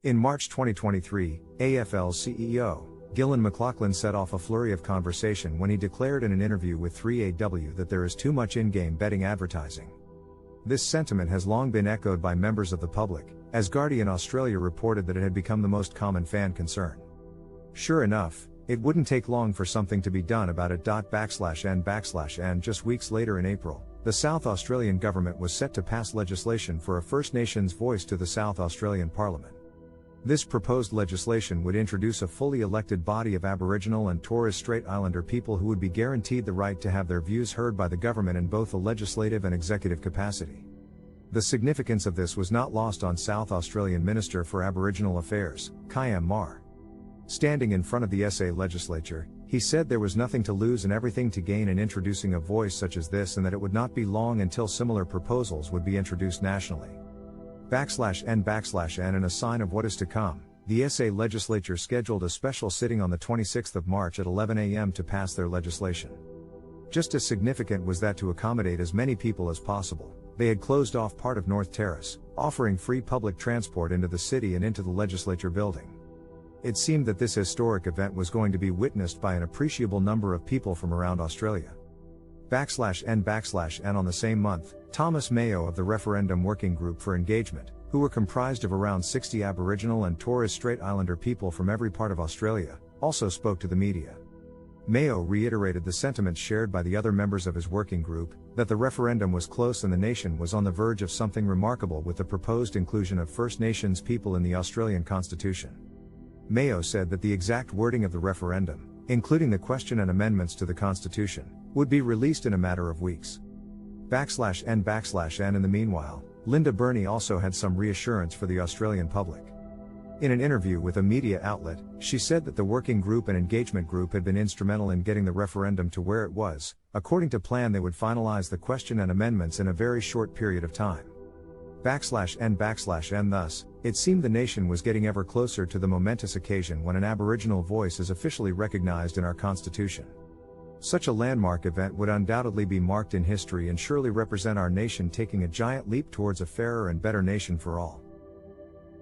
In March 2023, AFL CEO, Gillon McLachlan set off a flurry of conversation when he declared in an interview with 3AW that there is too much in-game betting advertising. This sentiment has long been echoed by members of the public, as Guardian Australia reported that it had become the most common fan concern. Sure enough, it wouldn't take long for something to be done about it. And just weeks later in April, the South Australian government was set to pass legislation for a First Nations voice to the South Australian Parliament. This proposed legislation would introduce a fully elected body of Aboriginal and Torres Strait Islander people who would be guaranteed the right to have their views heard by the government in both a legislative and executive capacity. The significance of this was not lost on South Australian Minister for Aboriginal Affairs, Kayam Mar. Standing in front of the SA legislature, he said there was nothing to lose and everything to gain in introducing a voice such as this, and that it would not be long until similar proposals would be introduced nationally. And in a sign of what is to come, the SA legislature scheduled a special sitting on the 26th of March at 11 a.m. to pass their legislation. Just as significant was that to accommodate as many people as possible, they had closed off part of North Terrace, offering free public transport into the city and into the legislature building. It seemed that this historic event was going to be witnessed by an appreciable number of people from around Australia. And on the same month, Thomas Mayo of the Referendum Working Group for Engagement, who were comprised of around 60 Aboriginal and Torres Strait Islander people from every part of Australia, also spoke to the media. Mayo reiterated the sentiments shared by the other members of his working group, that the referendum was close and the nation was on the verge of something remarkable with the proposed inclusion of First Nations people in the Australian Constitution. Mayo said that the exact wording of the referendum, including the question and amendments to the Constitution, would be released in a matter of weeks. And in the meanwhile, Linda Burney also had some reassurance for the Australian public. In an interview with a media outlet, she said that the working group and engagement group had been instrumental in getting the referendum to where it was. According to plan, they would finalize the question and amendments in a very short period of time. And thus, it seemed the nation was getting ever closer to the momentous occasion when an Aboriginal voice is officially recognized in our Constitution. Such a landmark event would undoubtedly be marked in history and surely represent our nation taking a giant leap towards a fairer and better nation for all.